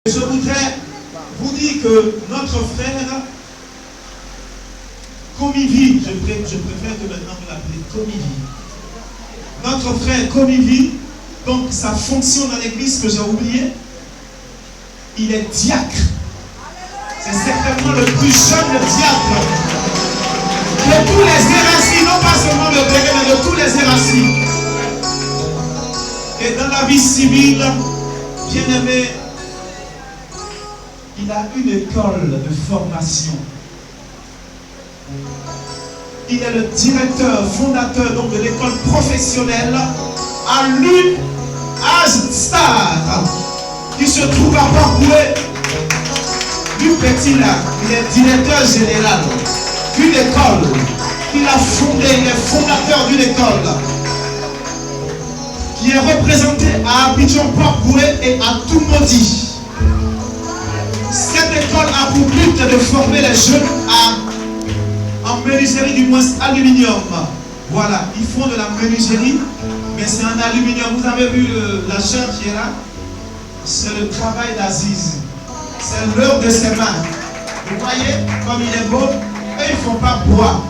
Je voudrais vous dire que notre frère Komivi, je préfère que maintenant vous l'appelez Komivi. Notre frère Komivi, donc sa fonction dans l'église que j'ai oublié, il est diacre. C'est certainement le plus jeune diacre de tous les Érassis, non pas seulement de Bégué, mais de tous les Érassis. Et dans la vie civile, bien aimé, il a une école de formation. Il est le directeur, fondateur donc de l'école professionnelle à l'USTAR, qui se trouve à Port-Boué, du Petit Lac. Il est directeur général d'une école qu'il a fondée. Il est fondateur d'une école qui est représentée à Abidjan, Port-Boué et à Toumaudi. Cette école a pour but de former les jeunes en menuiserie, du moins aluminium. Voilà, ils font de la menuiserie, mais c'est en aluminium. Vous avez vu la chair qui est là? C'est le travail d'Aziz. C'est l'œuvre de ses mains. Vous voyez comme il est beau? Eux, ils ne font pas bois.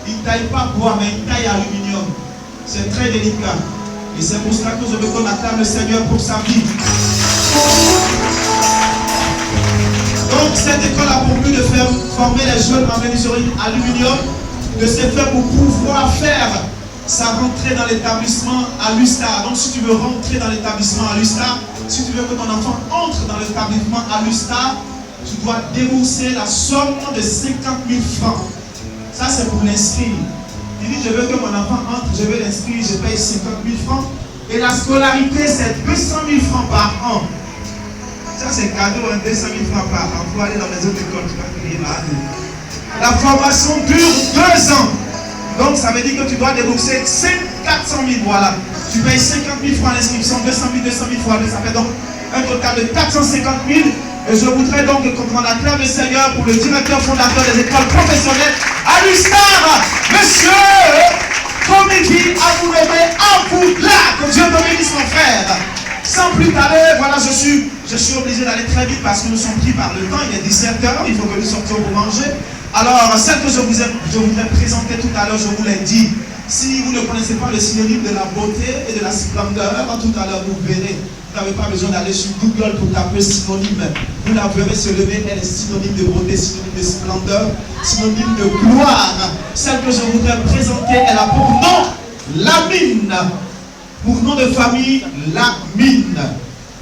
Ils ne taillent pas bois, mais ils taillent aluminium. C'est très délicat. Et c'est pour cela que je veux qu'on acclame le Seigneur pour sa vie. Donc cette école a pour but de faire former les jeunes en menuiserie aluminium, de se faire pour pouvoir faire sa rentrée dans l'établissement à l'USTAR. Donc si tu veux rentrer dans l'établissement à l'USTAR, si tu veux que ton enfant entre dans l'établissement à l'USTAR, tu dois débourser la somme de 50 000 francs. Ça c'est pour l'inscrire. Il dit je veux que mon enfant entre, je vais l'inscrire, je paye 50 000 francs. Et la scolarité c'est 200 000 francs par an. Ça c'est cadeau, 200 000 francs par an. Pour aller dans les autres écoles, tu vas payer là. La formation dure 2 ans. Donc ça veut dire que tu dois débourser 400 000, voilà. Tu payes 50 000 francs à l'inscription, 200 000 fois 2, ça fait donc un total de 450 000. Et je voudrais donc qu'on acclame le Seigneur pour le directeur fondateur des écoles professionnelles à l'USTAR, monsieur Komivi, à vous lever, à vous là, que Dieu te bénisse mon frère. Sans plus tarder, voilà, je suis obligé d'aller très vite parce que nous sommes pris par le temps, il est 17h, il faut que nous sortions pour manger. Alors, celle que je vous ai présentée tout à l'heure, je vous l'ai dit, si vous ne connaissez pas le synonyme de la beauté et de la splendeur, tout à l'heure vous verrez, vous n'avez pas besoin d'aller sur Google pour taper synonyme, vous la verrez se lever, elle est synonyme de beauté, synonyme de splendeur, synonyme de gloire. Celle que je voudrais présenter, elle a pour nom Lamine. Pour nom de famille, Lamine.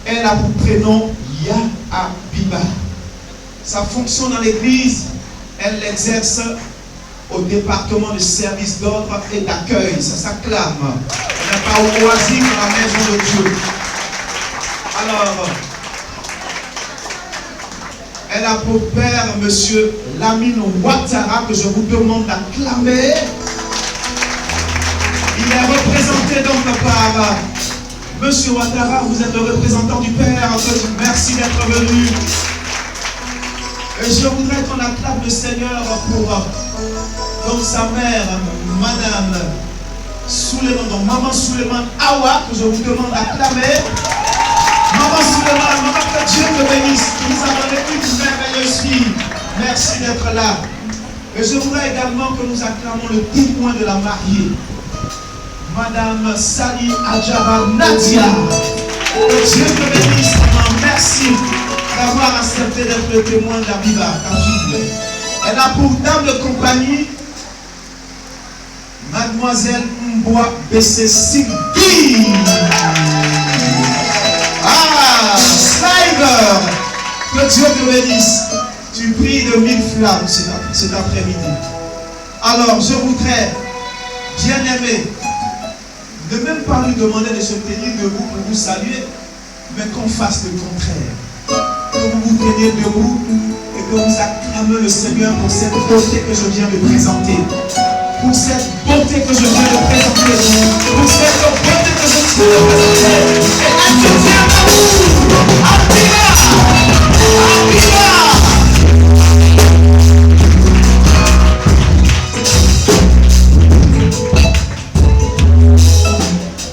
Elle a pour prénom Yahabiba. Sa fonction dans l'église, elle l'exerce au département de service d'ordre et d'accueil. Ça s'acclame. Elle n'est pas au loisir dans la maison de Dieu. Alors, elle a pour père monsieur Lamine Ouattara, que je vous demande d'acclamer. Il est représenté donc par monsieur Ouattara, vous êtes le représentant du Père. Merci d'être venu. Et je voudrais qu'on acclame le Seigneur pour donc sa mère, madame Souleymane, donc maman Souleymane Awa, que je vous demande d'acclamer. Maman Souleymane, maman, que Dieu te bénisse, qui nous a donné une merveilleuse fille. Merci d'être là. Et je voudrais également que nous acclamons le témoin de la mariée, madame Sali Adjara Nadia. Que Dieu te bénisse, maman. Merci d'avoir accepté d'être le témoin d'Abiba, ta fille. Elle a pour dame de compagnie mademoiselle Mboa Bessé Sylvie. Ah, Slider, que Dieu te bénisse. Tu pries de 1000 flammes cet après-midi. Alors, je voudrais, bien aimé, ne même pas lui demander de se tenir debout pour vous saluer, mais qu'on fasse le contraire. Que vous vous teniez debout et que vous acclamez le Seigneur pour cette beauté que je viens de présenter. Pour cette beauté que je viens de présenter. Pour cette beauté que je viens de présenter. Et elle te tient à vous. Abila!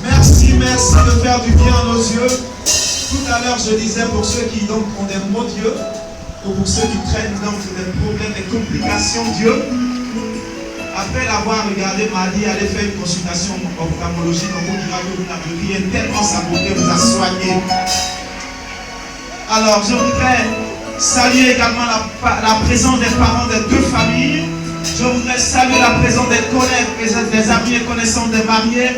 Merci de faire du bien à nos yeux. Tout à l'heure, je disais, pour ceux qui donc ont des maux Dieu, ou pour ceux qui traînent donc des problèmes, des complications Dieu, après l'avoir regardé, m'a dit, allez faire une consultation ophtalmologique, on vous dira que vous n'avez rien, tellement sa beauté vous a soigné. Alors, je voudrais saluer également la présence des parents des deux familles. Je voudrais saluer la présence des collègues, des amis et connaissances des mariés.